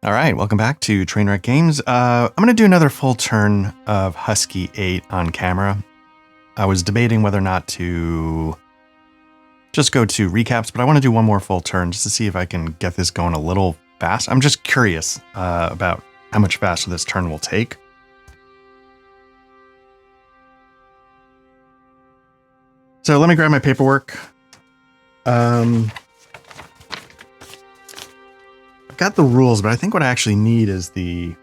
All right, welcome back to Trainwreck Games. I'm going to do another full turn of Husky 8 on camera. I was debating whether or not to just go to recaps, but I want to do one more full turn just to see if I can get this going a little fast. I'm just curious about how much faster this turn will take. So let me grab my paperwork. I've got the rules, but I think what I actually need is the...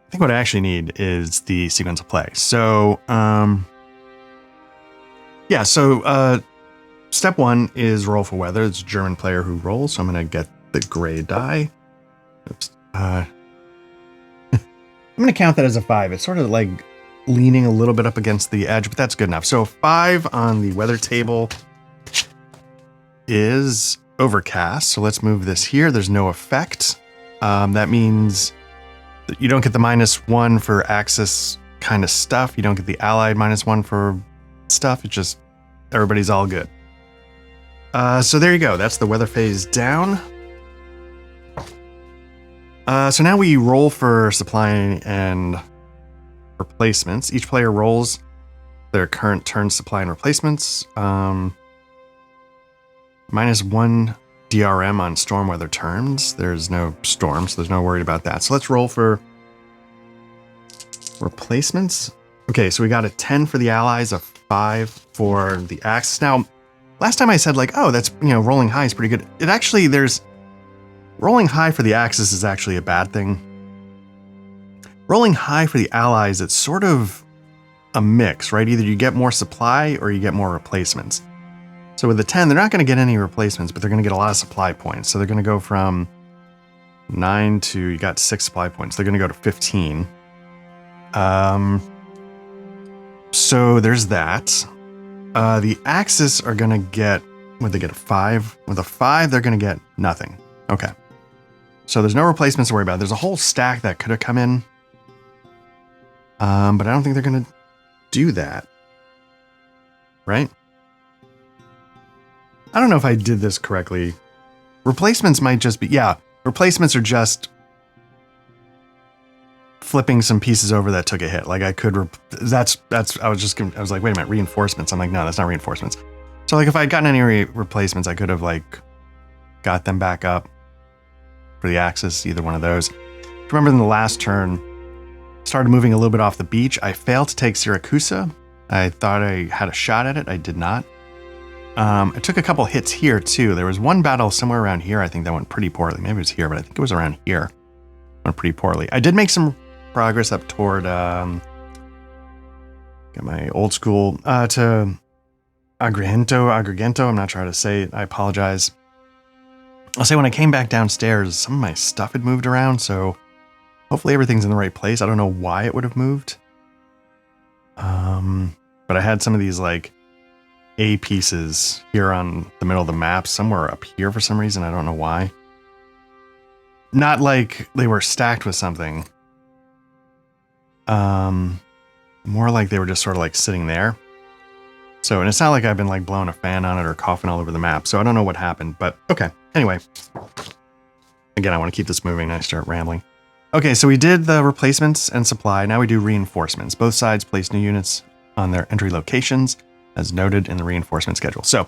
I think what I actually need is the sequence of play. So, yeah, so step one is roll for weather. It's a German player who rolls, so I'm going to get the gray die. Oops. I'm going to count that as a 5. It's sort of like leaning a little bit up against the edge, but that's good enough. So 5 on the weather table is overcast. So let's move this here. There's no effect. That means that you don't get the -1 for Axis kind of stuff. You don't get the allied -1 for stuff. It's just everybody's all good. So there you go. That's the weather phase down. So now we roll for supply and replacements. Each player rolls their current turn supply and replacements. -1 DRM on storm weather turns. There's no storm, so there's no worry about that. So let's roll for replacements. Okay, so we got a 10 for the allies, a 5 for the Axis. Now, last time I said like, oh, that's, rolling high is pretty good. It actually, rolling high for the Axis is actually a bad thing. Rolling high for the allies, it's sort of a mix, right? Either you get more supply or you get more replacements. So with the 10, they're not going to get any replacements, but they're going to get a lot of supply points. So they're going to go from 9 to, you got 6 supply points. They're going to go to 15. So there's that. The Axis are going to get, would they get a 5? With a 5, they're going to get nothing. Okay. So there's no replacements to worry about. There's a whole stack that could have come in. But I don't think they're going to do that. Right? I don't know if I did this correctly. Replacements might just be, yeah, replacements are just flipping some pieces over that took a hit. Like I could, I was like, wait a minute, reinforcements. I'm like, no, that's not reinforcements. So like if I had gotten any replacements, I could have like got them back up for the Axis, either one of those. Remember in the last turn, started moving a little bit off the beach. I failed to take Siracusa. I thought I had a shot at it. I did not. I took a couple hits here too. There was one battle somewhere around here. I think that went pretty poorly. Maybe it was here, but I think it was around here. Went pretty poorly. I did make some progress up toward, get my old school, to Agrigento. I'm not sure how to say it. I apologize. I'll say when I came back downstairs, some of my stuff had moved around, so hopefully everything's in the right place. I don't know why it would have moved. But I had some of these like A pieces here on the middle of the map, somewhere up here for some reason. I don't know why. Not like they were stacked with something. More like they were just sort of like sitting there. So, and it's not like I've been like blowing a fan on it or coughing all over the map. So I don't know what happened, but okay. Anyway, again, I want to keep this moving and I start rambling. Okay, so we did the replacements and supply. Now we do reinforcements. Both sides place new units on their entry locations as noted in the reinforcement schedule. So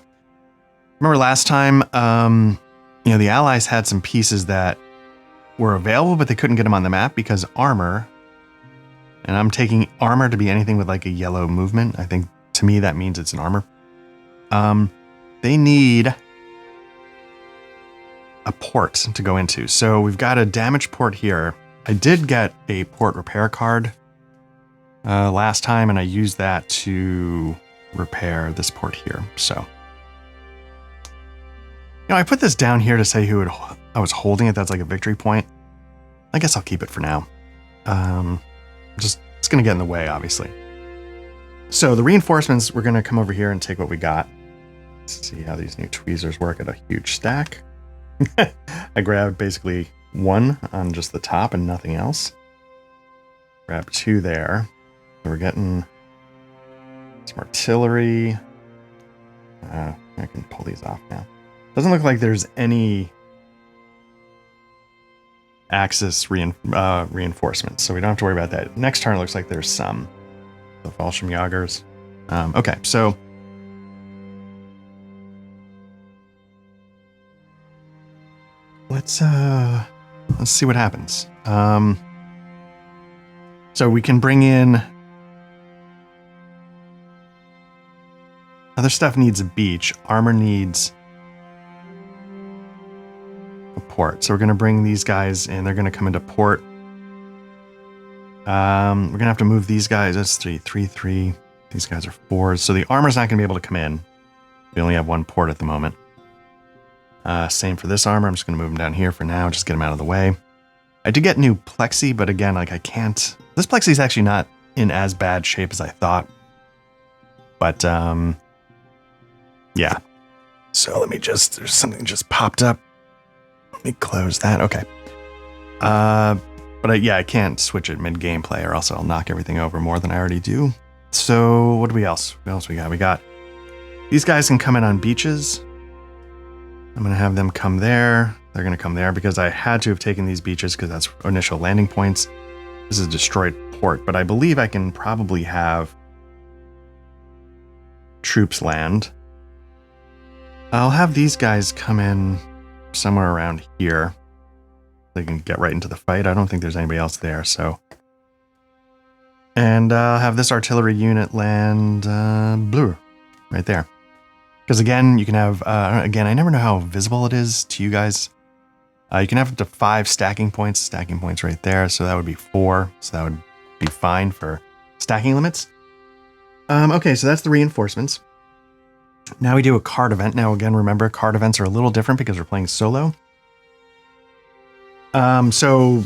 remember last time, the Allies had some pieces that were available, but they couldn't get them on the map because armor, and I'm taking armor to be anything with like a yellow movement. I think to me that means it's an armor. They need a port to go into. So we've got a damaged port here. I did get a port repair card last time, and I used that to repair this port here. So, I put this down here to say I was holding it. That's like a victory point. I guess I'll keep it for now. It's going to get in the way, obviously. So the reinforcements, we're going to come over here and take what we got. Let's see how these new tweezers work at a huge stack. I grabbed basically one on just the top and nothing else. Grab 2 there. So we're getting some artillery. I can pull these off now. Doesn't look like there's any axis reinforcements, so we don't have to worry about that. Next turn, it looks like there's some. The Fallschirmjägers. Okay, so let's see what happens. So we can bring in other stuff. Needs a beach. Armor needs a port. So we're going to bring these guys in. They're going to come into port. We're going to have to move these guys. That's 3, 3, 3. These guys are 4s. So the armor's not going to be able to come in. We only have 1 port at the moment. Same for this armor. I'm just going to move them down here for now. Just get them out of the way. I did get new plexi, but again, like I can't. This plexi is actually not in as bad shape as I thought. But yeah. So let me just. There's something just popped up. Let me close that. Okay. But yeah, I can't switch it mid gameplay, or else I'll knock everything over more than I already do. So what do we else? What else we got? We got these guys can come in on beaches. I'm gonna have them come there. They're gonna come there because I had to have taken these beaches because that's initial landing points. This is a destroyed port, but I believe I can probably have troops land. I'll have these guys come in somewhere around here. They can get right into the fight. I don't think there's anybody else there, so. And I'll have this artillery unit land blue, right there. Because again, you can have, again, I never know how visible it is to you guys. You can have up to 5 stacking points right there. So that would be 4. So that would be fine for stacking limits. Okay, so that's the reinforcements. Now we do a card event. Now again, remember, card events are a little different because we're playing solo. So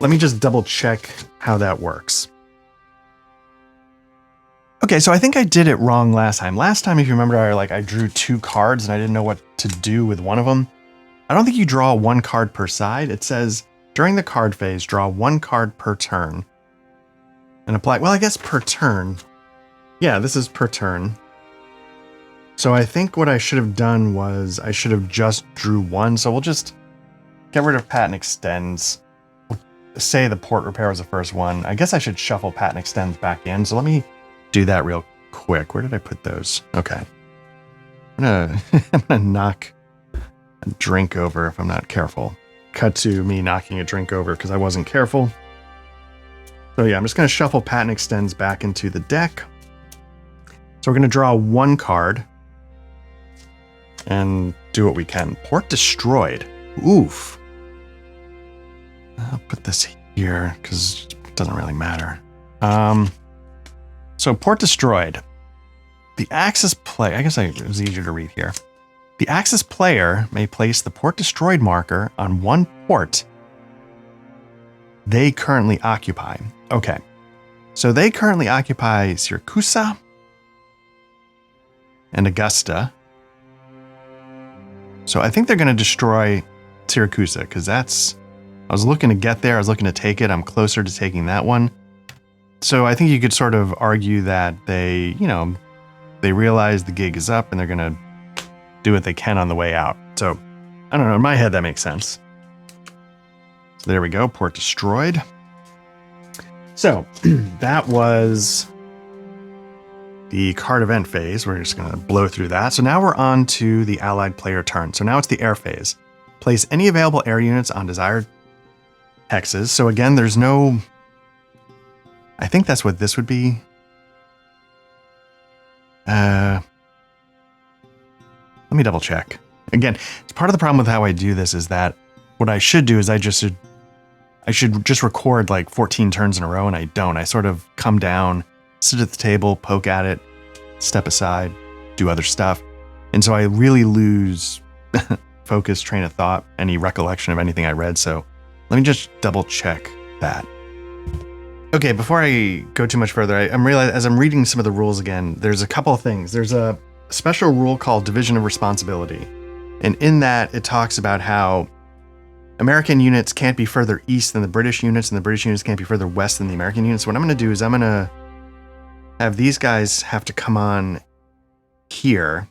let me just double check how that works. Okay, so I think I did it wrong last time. Last time, if you remember, I drew 2 cards and I didn't know what to do with one of them. I don't think you draw 1 card per side. It says, during the card phase, draw 1 card per turn. And apply, well, I guess per turn. Yeah, this is per turn. So I think what I should have done was, I should have just drew 1. So we'll just get rid of Patent Extends. We'll say the port repair was the first one. I guess I should shuffle Patent Extends back in. So let me do that real quick. Where did I put those? Okay. I'm gonna knock a drink over if I'm not careful. Cut to me knocking a drink over because I wasn't careful. So yeah, I'm just gonna shuffle Patent Extends back into the deck. So we're gonna draw 1 card and do what we can. Port destroyed. Oof. I'll put this here because it doesn't really matter. So port destroyed. The Axis player, I guess it was easier to read here. The Axis player may place the port destroyed marker on 1 port they currently occupy. Okay. So they currently occupy Syracuse and Augusta. So I think they're going to destroy Syracuse because that's, I was looking to get there. I was looking to take it. I'm closer to taking that one. So I think you could sort of argue that they, they realize the gig is up and they're going to do what they can on the way out. So I don't know. In my head, that makes sense. So there we go. Port destroyed. So that was the card event phase. We're just going to blow through that. So now we're on to the allied player turn. So now it's the air phase. Place any available air units on desired hexes. So again, there's no... I think that's what this would be. Let me double check. Again, it's part of the problem with how I do this is that what I should do is I should just record like 14 turns in a row, and I don't. I sort of come down, sit at the table, poke at it, step aside, do other stuff. And so I really lose focus, train of thought, any recollection of anything I read. So let me just double check that. Okay, before I go too much further, I'm realizing as I'm reading some of the rules again, there's a couple of things. There's a special rule called Division of Responsibility. And in that, it talks about how American units can't be further east than the British units, and the British units can't be further west than the American units. What I'm going to do is I'm going to have these guys have to come on here,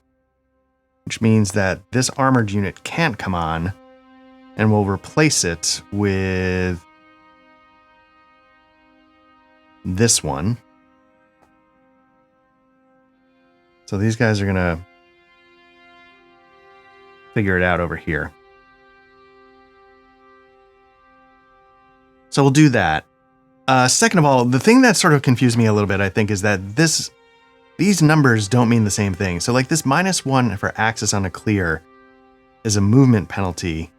which means that this armored unit can't come on, and we'll replace it with this one. So these guys are going to figure it out over here. So we'll do that. Second of all, the thing that sort of confused me a little bit, I think, is that these numbers don't mean the same thing. So like this -1 for Axis on a clear is a movement penalty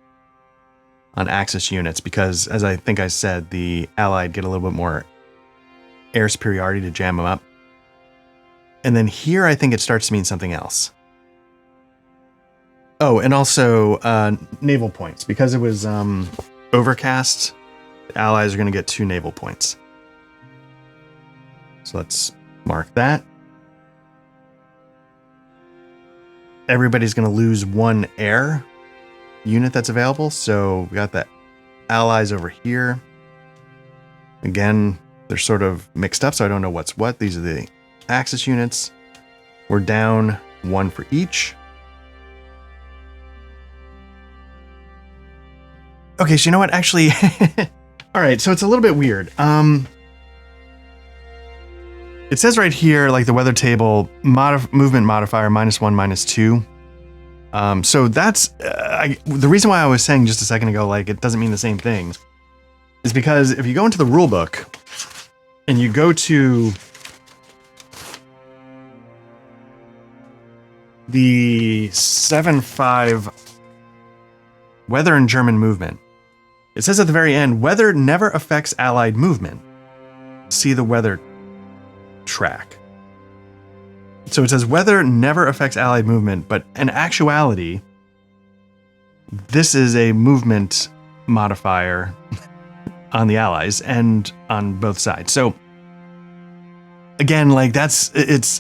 on Axis units because, as I think I said, the Allied get a little bit more air superiority to jam them up. And then here I think it starts to mean something else. Oh, and also naval points. Because it was overcast, the Allies are going to get 2 naval points. So let's mark that. Everybody's going to lose 1 air unit that's available. So we got the Allies over here. Again, they're sort of mixed up, so I don't know what's what. These are the Axis units. We're down 1 for each. Okay, so you know what? Actually, all right, so it's a little bit weird. It says right here, like the weather table, movement modifier -1, -2. So that's the reason why I was saying just a second ago, like it doesn't mean the same thing, is because if you go into the rule book and you go to the 7.5 weather and German movement, it says at the very end, weather never affects Allied movement. See the weather track. So it says weather never affects Allied movement, but in actuality, this is a movement modifier on the Allies and on both sides. So again, like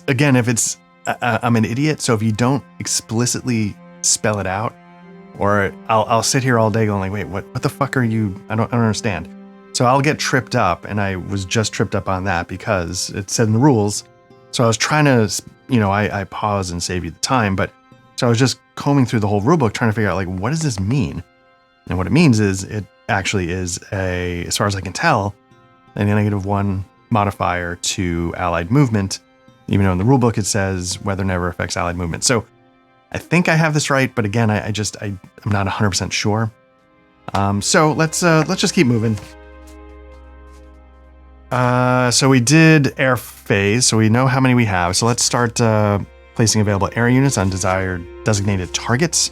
again, if it's, I'm an idiot. So if you don't explicitly spell it out, or I'll sit here all day going like, wait, what the fuck are you? I don't understand. So I'll get tripped up, and I was just tripped up on that because it said in the rules. So I was trying to, I pause and save you the time, but so I was just combing through the whole rulebook trying to figure out like, what does this mean? And what it means is it actually is as far as I can tell, a -1 modifier to Allied movement, even though in the rulebook it says weather never affects Allied movement. So I think I have this right, but again, I'm not 100% sure. So let's just keep moving. So we did air phase, so we know how many we have. So let's start placing available air units on desired designated targets.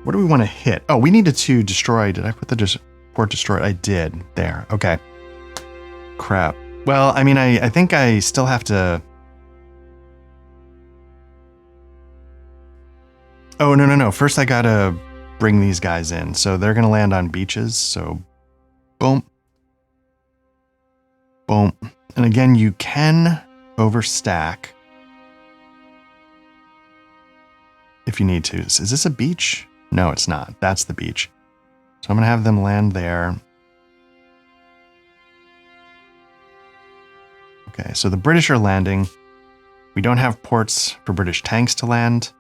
What do we want to hit? Oh, we needed to destroy. Did I put the port destroyed? I did. There. Okay. Crap. Well, I mean, I think I still have to. Oh, no. First, I gotta bring these guys in. So they're gonna land on beaches. So, boom. Boom. And again, you can overstack if you need to. Is this a beach? No, it's not. That's the beach. So I'm going to have them land there. Okay, so the British are landing. We don't have ports for British tanks to land.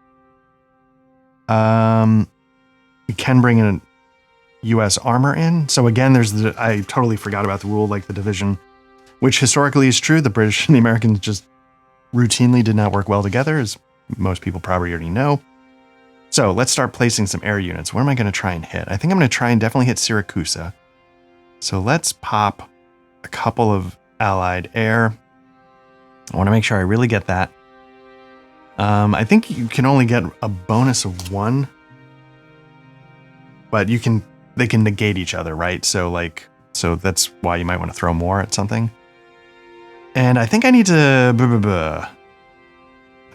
We can bring in U.S. armor in. So again, I totally forgot about the rule, like the division, which historically is true. The British and the Americans just routinely did not work well together, as most people probably already know. So let's start placing some air units. Where am I going to try and hit? I think I'm going to try and definitely hit Syracuse. So let's pop a couple of Allied air. I want to make sure I really get that. I think you can only get a bonus of 1, but they can negate each other, right? So that's why you might want to throw more at something. And I think I need to, I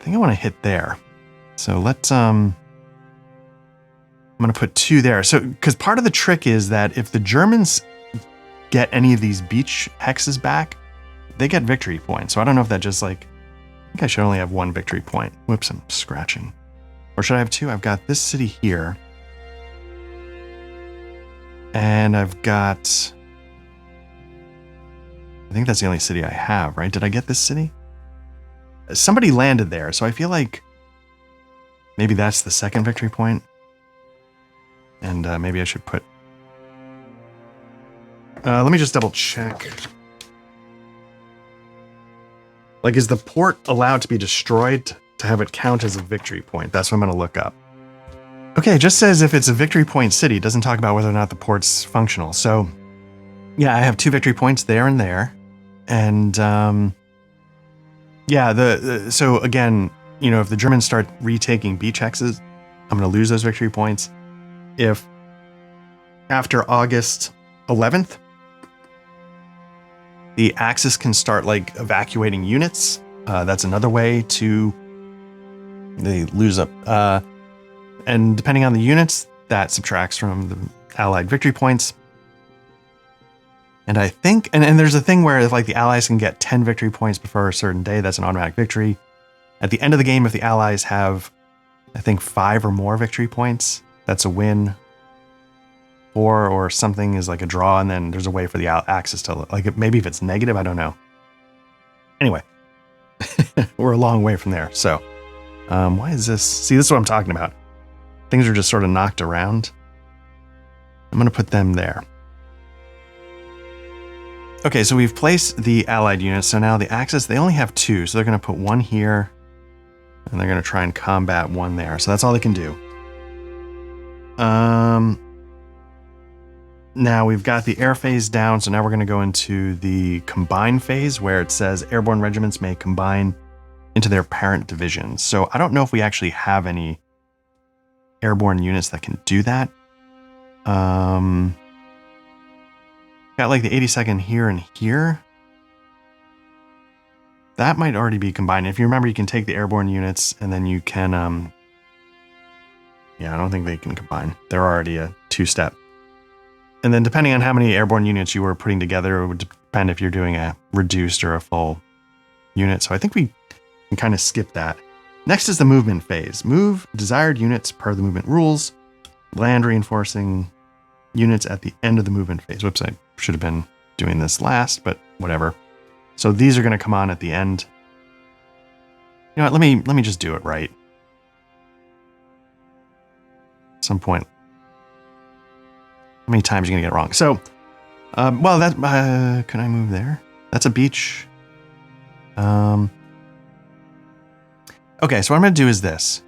think I want to hit there. So let's, I'm going to put 2 there. So, because part of the trick is that if the Germans get any of these beach hexes back, they get victory points. So I don't know if that just like, I think I should only have 1 victory point. Whoops, I'm scratching. Or should I have 2? I've got this city here. And I've got... I think that's the only city I have, right? Did I get this city? Somebody landed there, so I feel like maybe that's the second victory point. And maybe I should put... let me just double check. Like, is the port allowed to be destroyed to have it count as a victory point? That's what I'm going to look up. Okay, it just says if it's a victory point city. It doesn't talk about whether or not the port's functional. So, yeah, I have 2 victory points there and there. And, yeah, so again, you know, if the Germans start retaking beachhexes, I'm going to lose those victory points. If after August 11th, the Axis can start, like, evacuating units, that's another way to... They lose up... and depending on the units, that subtracts from the Allied victory points. And I think... And there's a thing where, if, like, the Allies can get 10 victory points before a certain day, that's an automatic victory. At the end of the game, if the Allies have, I think, 5 or more victory points, that's a win. 4 or something is like a draw, and then there's a way for the Axis to... Like, maybe if it's negative, I don't know. Anyway. We're a long way from there, so... why is this... See, this is what I'm talking about. Things are just sort of knocked around. I'm going to put them there. Okay, so we've placed the Allied units. So now the Axis, they only have 2. So they're going to put 1 here. And they're going to try and combat 1 there. So that's all they can do. Now we've got the air phase down. So now we're going to go into the combine phase, where it says airborne regiments may combine into their parent divisions. So I don't know if we actually have any airborne units that can do that. Got like the 82nd here and here. That might already be combined. If you remember, you can take the airborne units and then you can... yeah, I don't think they can combine. They're already a 2-step. And then depending on how many airborne units you were putting together, it would depend if you're doing a reduced or a full unit. So I think we can kind of skip that. Next is the movement phase. Move desired units per the movement rules. Land reinforcing units at the end of the movement phase. Whoops, I should have been doing this last, but whatever. So these are going to come on at the end. You know what, let me just do it right. At some point. How many times are you going to get it wrong? So, well, that, can I move there? That's a beach. Okay, so what I'm going to do is this.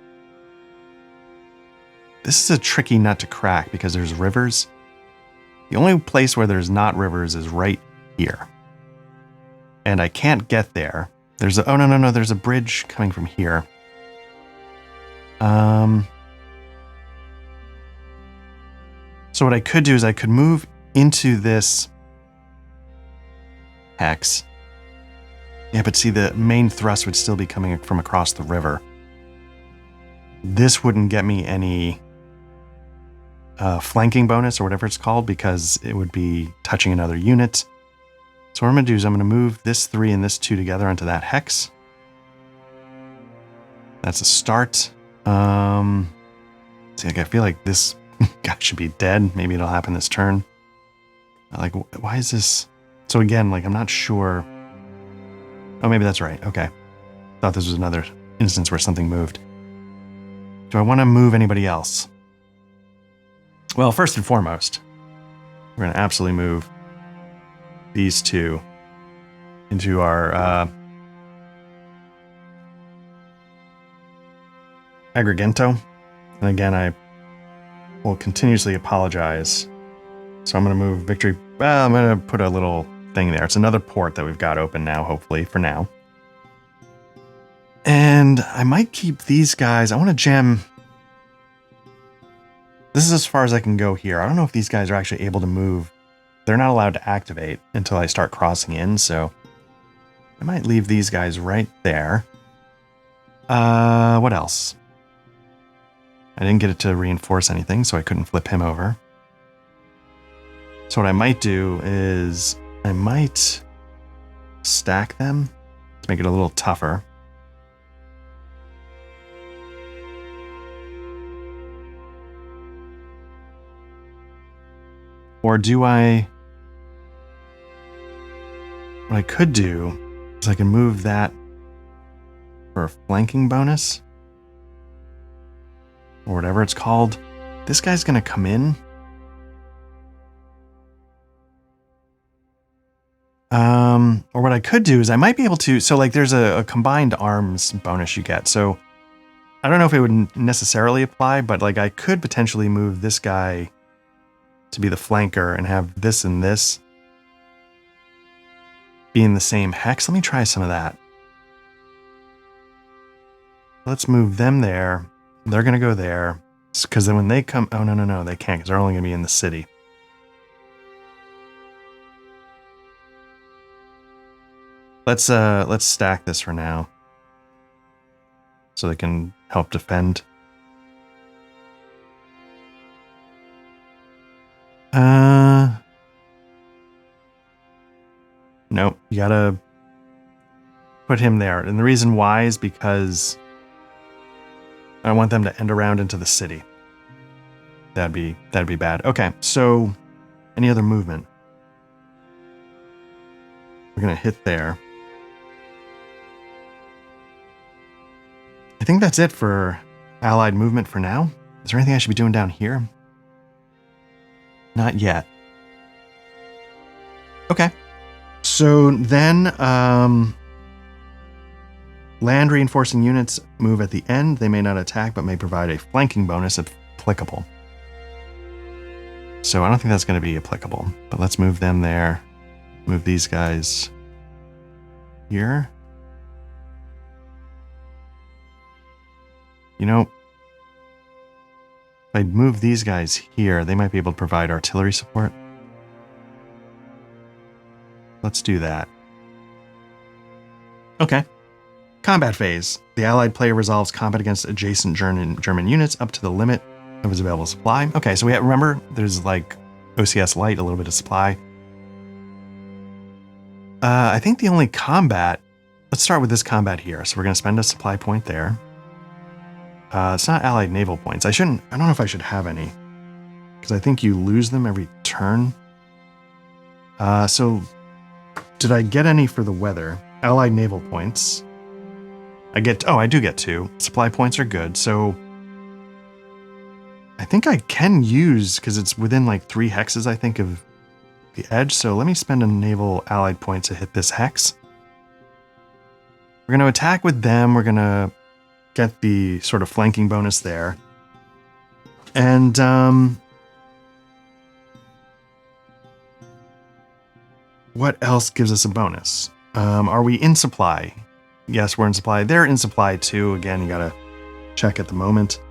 This is a tricky nut to crack because there's rivers. The only place where there's not rivers is right here. And I can't get there. There's a... Oh, no. There's a bridge coming from here. So what I could do is I could move into this hex. Yeah, but see, the main thrust would still be coming from across the river. This wouldn't get me any flanking bonus or whatever it's called because it would be touching another unit. So what I'm going to do is I'm going to move this 3 and this 2 together onto that hex. That's a start. See, like, I feel like this guy should be dead. Maybe it'll happen this turn. Like, why is this? So again, like, I'm not sure. Oh, maybe that's right. Okay. Thought this was another instance where something moved. Do I want to move anybody else? Well, first and foremost, we're going to absolutely move these 2 into our Agrigento. And again, I will continuously apologize. So I'm going to move victory. Well, I'm going to put a little thing there. It's another port that we've got open now, hopefully, for now. And I might keep these guys. I want to jam. This is as far as I can go here. I don't know if these guys are actually able to move. They're not allowed to activate until I start crossing in, so I might leave these guys right there. What else? I didn't get it to reinforce anything, so I couldn't flip him over. So what I might do is I might stack them to make it a little tougher. Or do I... What I could do is I can move that for a flanking bonus. Or whatever it's called. This guy's going to come in. Or what I could do is I might be able to... So, like, there's a combined arms bonus you get. So, I don't know if it would necessarily apply, but, like, I could potentially move this guy to be the flanker and have this and this be in the same hex. Let me try some of that. Let's move them there. They're going to go there. Because then when they come... Oh, no, they can't because they're only going to be in the city. Let's stack this for now. So they can help defend. Nope, you gotta put him there. And the reason why is because I want them to end around into the city. That'd be bad. Okay, so any other movement? We're gonna hit there. I think that's it for allied movement for now. Is there anything I should be doing down here? Not yet. Okay. So then, land reinforcing units move at the end. They may not attack, but may provide a flanking bonus if applicable. So I don't think that's going to be applicable, but let's move them there. Move these guys here. You know, if I move these guys here, they might be able to provide artillery support. Let's do that. Okay. Combat phase. The allied player resolves combat against adjacent German units up to the limit of his available supply. Okay, so remember, there's like OCS light, a little bit of supply. I think the only combat... Let's start with this combat here. So we're going to spend a supply point there. It's not allied naval points. I don't know if I should have any. Because I think you lose them every turn. So... Did I get any for the weather? Allied naval points. I do get 2. Supply points are good, so... I think I can use, because it's within like 3 hexes, I think, of the edge. So let me spend a naval allied point to hit this hex. We're going to attack with them. We're going to get the sort of flanking bonus there. And, what else gives us a bonus? Are we in supply? Yes, we're in supply. They're in supply too. Again, you gotta check at the moment.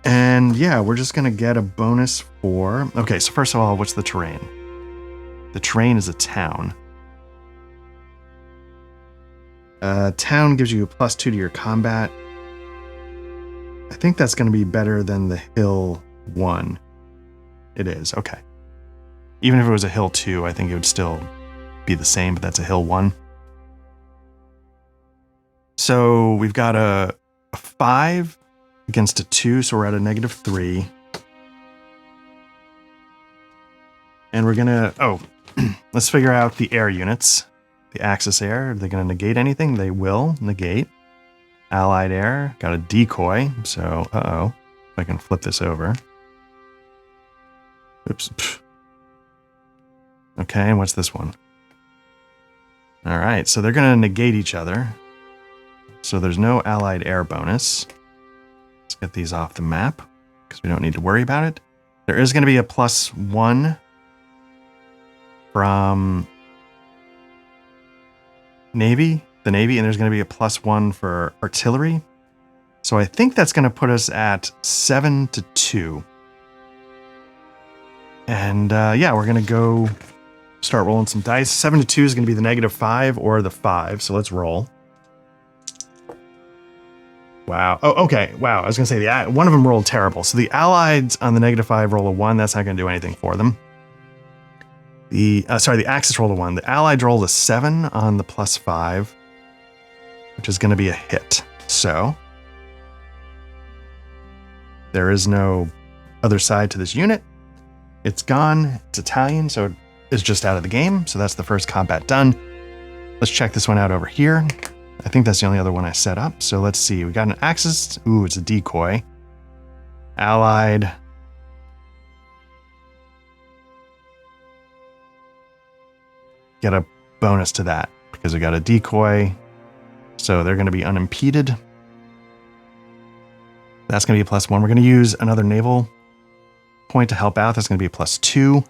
And yeah, we're just gonna get a bonus for... Okay, so first of all, what's the terrain? The terrain is a town. Town gives you a +2 to your combat. I think that's gonna be better than the hill 1. It is, okay. Even if it was a hill 2, I think it would still be the same, but that's a hill 1. So we've got a 5 against a 2, so we're at a -3. And we're gonna... Oh, let's figure out the air units. The Axis air, are they gonna negate anything? They will negate. Allied air, got a decoy, so if I can flip this over. Oops. Okay, and what's this one? All right, so they're going to negate each other. So there's no allied air bonus. Let's get these off the map because we don't need to worry about it. There is going to be a +1 from Navy, the Navy, and there's going to be a +1 for artillery. So I think that's going to put us at 7-2. And yeah, we're going to go... Start rolling some dice. 7-2 is going to be the -5 or the 5. So let's roll. Wow. Oh, okay. Wow. I was going to say one of them rolled terrible. So the Allies on the -5 roll a 1. That's not going to do anything for them. The Axis rolled a 1. The Allied rolled a 7 on the +5, which is going to be a hit. So there is no other side to this unit. It's gone. It's Italian, so it's just out of the game. So that's the first combat done. Let's check this one out over here. I think that's the only other one I set up. So let's see. We got an Axis. Ooh, it's a decoy. Allied. Get a bonus to that because we got a decoy. So they're going to be unimpeded. That's going to be a +1. We're going to use another naval point to help out. That's going to be a +2.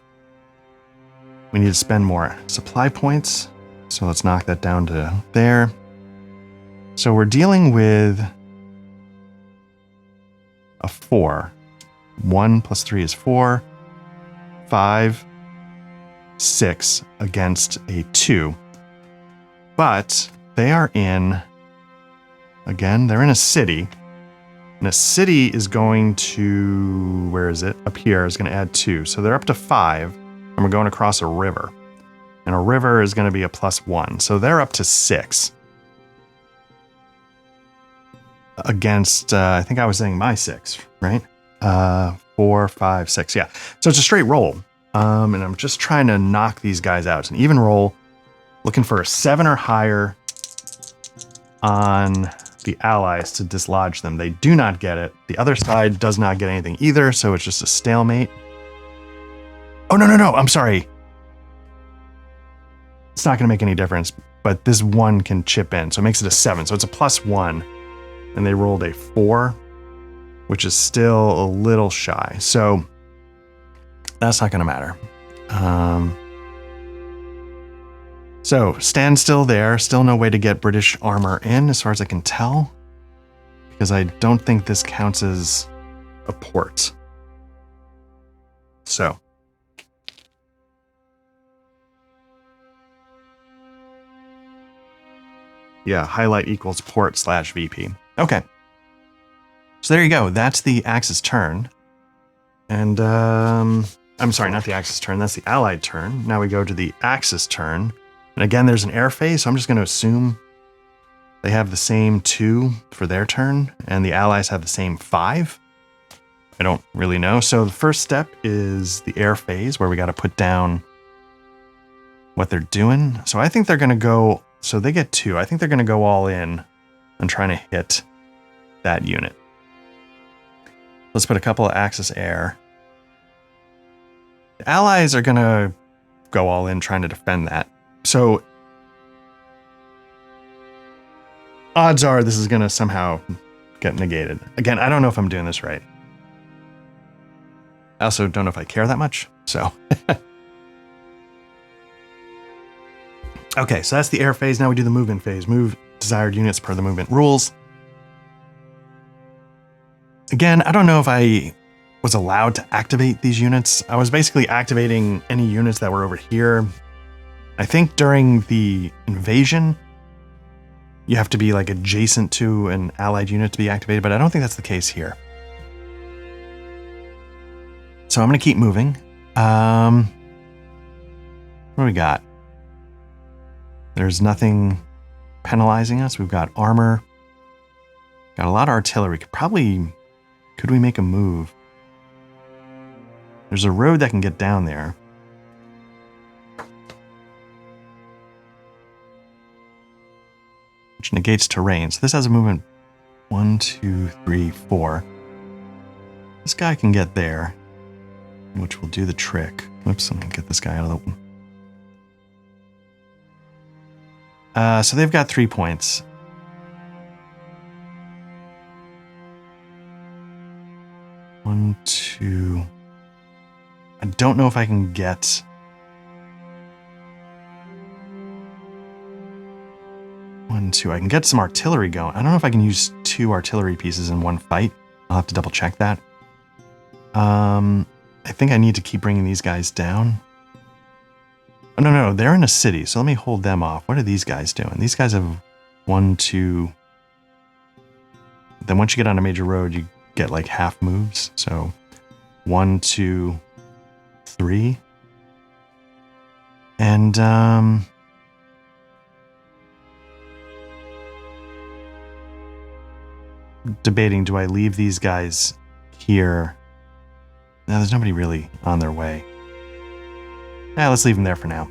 We need to spend more supply points. So let's knock that down to there. So we're dealing with a 4. 1 + 3 is 4. 5, 6 against a 2. But they are in, again, they're in a city. And a city is going to, where is it? Up here is going to add 2. So they're up to 5. And we're going across a river. And a river is going to be a +1. So they're up to 6. Against, I think I was saying my 6, right? 4, 5, 6. Yeah. So it's a straight roll. And I'm just trying to knock these guys out. It's an even roll. Looking for a 7 or higher on the allies to dislodge them. They do not get it. The other side does not get anything either. So it's just a stalemate. Oh, no. I'm sorry. It's not going to make any difference. But this 1 can chip in. So it makes it a 7. So it's a +1. And they rolled a 4, which is still a little shy. So that's not going to matter. So stand still there. Still no way to get British armor in as far as I can tell. Because I don't think this counts as a port. So. Yeah, highlight equals port/VP. Okay. So there you go. That's the Axis turn. And, I'm sorry, not the Axis turn. That's the Allied turn. Now we go to the Axis turn. And again, there's an air phase, so I'm just going to assume they have the same 2 for their turn, and the Allies have the same 5. I don't really know. So the first step is the air phase, where we got to put down what they're doing. So I think they're going to go, so they get 2. I think they're going to go all in on trying to hit that unit. Let's put a couple of Axis air. The Allies are going to go all in trying to defend that. So odds are this is going to somehow get negated. Again, I don't know if I'm doing this right. I also don't know if I care that much. So okay, so that's the air phase. Now we do the movement phase. Move desired units per the movement rules. Again, I don't know if I was allowed to activate these units. I was basically activating any units that were over here. I think during the invasion, you have to be like adjacent to an allied unit to be activated, but I don't think that's the case here. So I'm going to keep moving. What do we got? There's nothing penalizing us. We've got armor. Got a lot of artillery. Could we make a move? There's a road that can get down there. Which negates terrain. So this has a movement 1, 2, 3, 4. This guy can get there, which will do the trick. Whoops, I'm going to get this guy out of the... So they've got 3 points. One, 2... I don't know if I can get... One, 2. I can get some artillery going. I don't know if I can use 2 artillery pieces in one fight. I'll have to double check that. I think I need to keep bringing these guys down. Oh, no, they're in a city, so let me hold them off. What are these guys doing? These guys have 1, 2... Then once you get on a major road, you get like half moves. So 1, 2, 3. And, debating, do I leave these guys here Now there's nobody really on their way. Yeah, let's leave them there for now.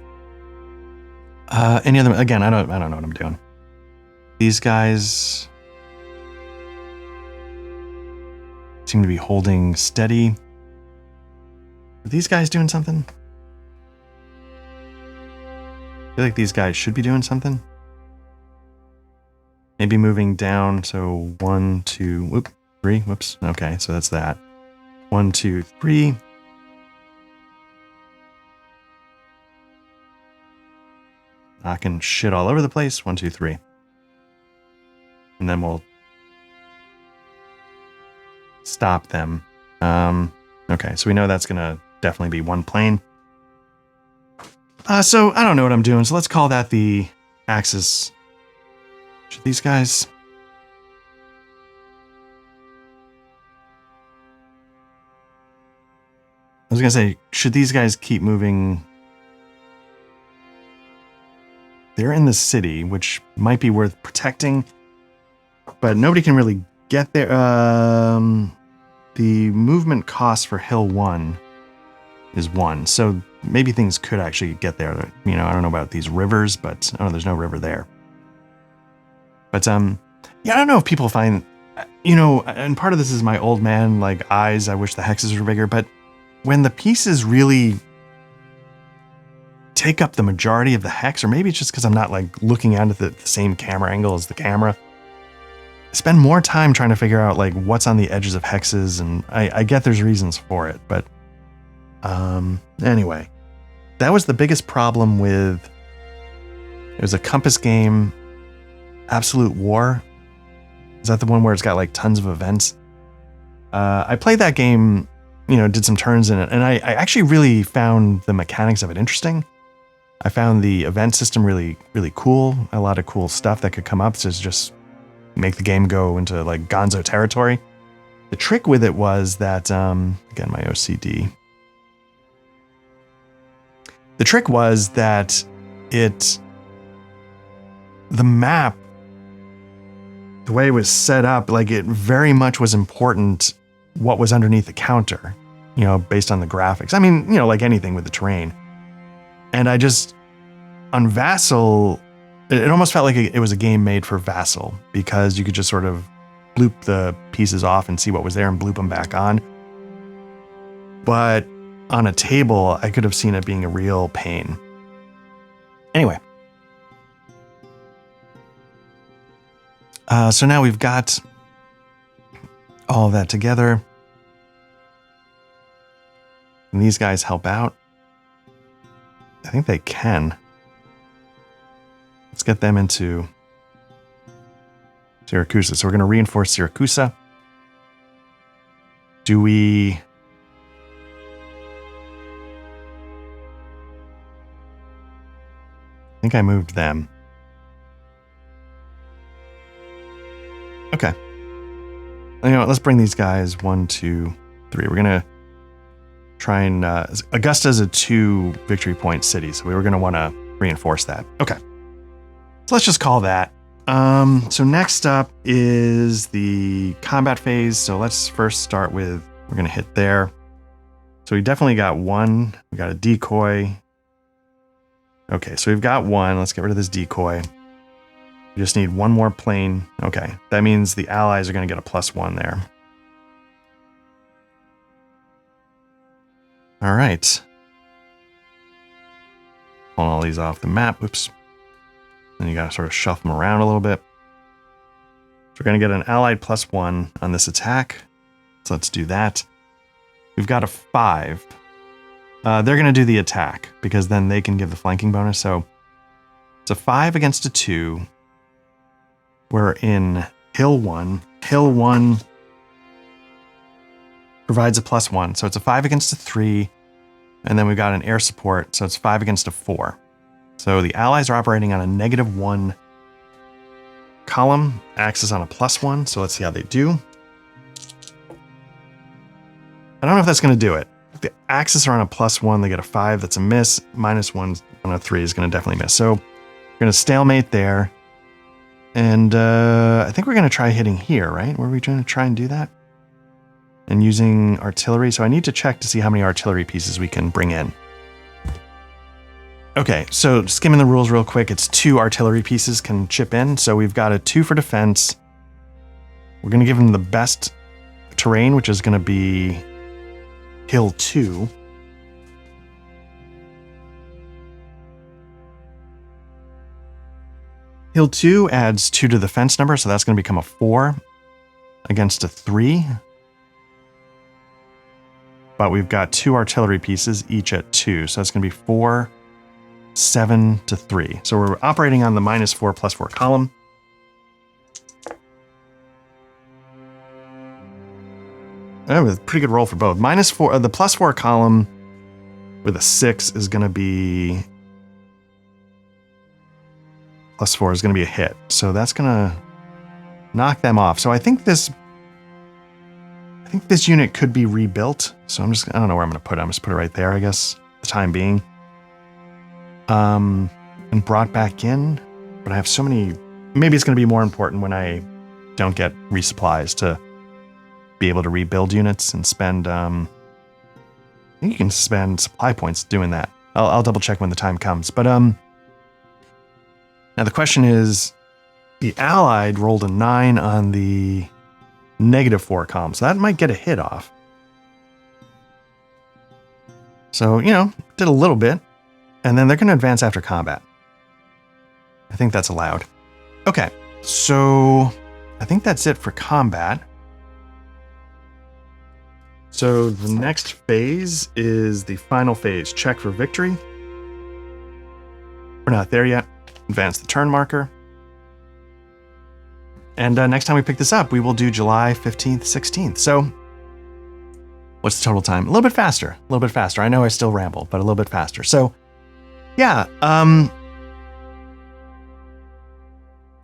Any other? Again, I don't know what I'm doing. These guys seem to be holding steady. Are these guys doing something? I feel like these guys should be doing something. Maybe moving down. So 1, 2, 3. Whoops. Okay, so that's that. 1, 2, 3. Knocking shit all over the place. 1, 2, 3. And then we'll stop them. Okay, so we know that's going to definitely be one plane. So I don't know what I'm doing. So let's call that the axis. Should these guys... I was going to say, should these guys keep moving? They're in the city, which might be worth protecting, but nobody can really get there. The movement cost for Hill 1 is 1, so maybe things could actually get there. You know, I don't know about these rivers, but there's no river there. But yeah, I don't know if people find, and part of this is my old man like eyes. I wish the hexes were bigger, but when the pieces really take up the majority of the hex, or maybe it's just because I'm not like looking at it at the same camera angle as the camera, I spend more time trying to figure out like what's on the edges of hexes, and I get there's reasons for it, but anyway, that was the biggest problem with, it was a compass game, Absolute War. Is that the one where it's got like tons of events? I played that game, did some turns in it, and I actually really found the mechanics of it interesting. I found the event system really, really cool. A lot of cool stuff that could come up to just make the game go into like gonzo territory. The trick with it was that, again, my OCD. The trick was that the map, the way it was set up, like it very much was important what was underneath the counter, based on the graphics. I mean, like anything with the terrain. And I just, on Vassal, it almost felt like it was a game made for Vassal, because you could just sort of bloop the pieces off and see what was there and bloop them back on. But on a table, I could have seen it being a real pain. Anyway. So now we've got all of that together. Can these guys help out? I think they can. Let's get them into Syracuse. So we're going to reinforce Syracuse. Do we... I think I moved them. Okay. Let's bring these guys 1, 2, 3. We're going to try and... Augusta's a 2 victory point city, so we were going to want to reinforce that. Okay. So let's just call that. So next up is the combat phase. So let's first start with... We're going to hit there. So we definitely got 1. We got a decoy. Okay, so we've got 1. Let's get rid of this decoy. We just need 1 more plane. Okay, that means the allies are going to get a +1 there. All right. Pulling all these off the map. Whoops. Then you got to sort of shuffle them around a little bit. So we're going to get an allied +1 on this attack. So let's do that. We've got a 5. They're going to do the attack, because then they can give the flanking bonus. So it's a 5 against a 2. We're in Hill 1. Hill 1 provides a +1. So it's a 5 against a 3. And then we've got an air support. So it's 5 against a 4. So the allies are operating on a -1 column. Axis on a +1. So let's see how they do. I don't know if that's going to do it. If the Axis are on a +1, they get a 5. That's a miss. -1 on a 3 is going to definitely miss. So we're going to stalemate there. And I think we're going to try hitting here, right? Were we going to try and do that? and using artillery. So I need to check to see how many artillery pieces we can bring in. Okay, so skimming the rules real quick, it's 2 artillery pieces can chip in. So we've got a 2 for defense. We're going to give him the best terrain, which is going to be Hill 2. Hill 2 adds 2 to the fence number, so that's going to become a 4 against a 3. But we've got 2 artillery pieces, each at 2, so that's going to be 4, 7 to 3. So we're operating on the -4 +4 column. That was a pretty good roll for both. -4, the +4 column with a 6 is going to be +4 is going to be a hit. So that's going to knock them off. So I think this unit could be rebuilt. So I don't know where I'm going to put it. I'm just put it right there, I guess, for the time being. And brought back in. But I have so many. Maybe it's going to be more important when I don't get resupplies to be able to rebuild units and spend. I think you can spend supply points doing that. I'll double check when the time comes. But now the question is, the Allied rolled a 9 on the -4 column, so that might get a hit off. So, did a little bit, and then they're going to advance after combat. I think that's allowed. Okay, so I think that's it for combat. So the next phase is the final phase, check for victory. We're not there yet. Advance the turn marker. And next time we pick this up, we will do July 15th, 16th. So what's the total time? A little bit faster. I know I still ramble, but a little bit faster. So yeah,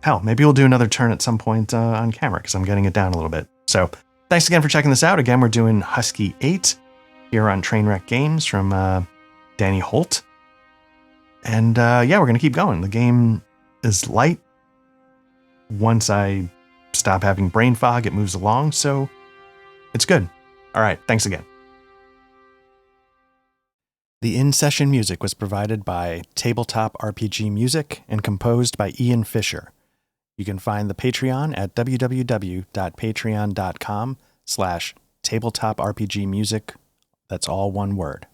hell, maybe we'll do another turn at some point on camera because I'm getting it down a little bit. So thanks again for checking this out. Again, we're doing Husky 8 here on Trainwreck Games from Danny Holt. And yeah, we're going to keep going. The game is light. Once I stop having brain fog, it moves along, so it's good. All right, thanks again. The in-session music was provided by Tabletop RPG Music and composed by Ian Fisher. You can find the Patreon at www.patreon.com/tabletop RPG music. That's all one word.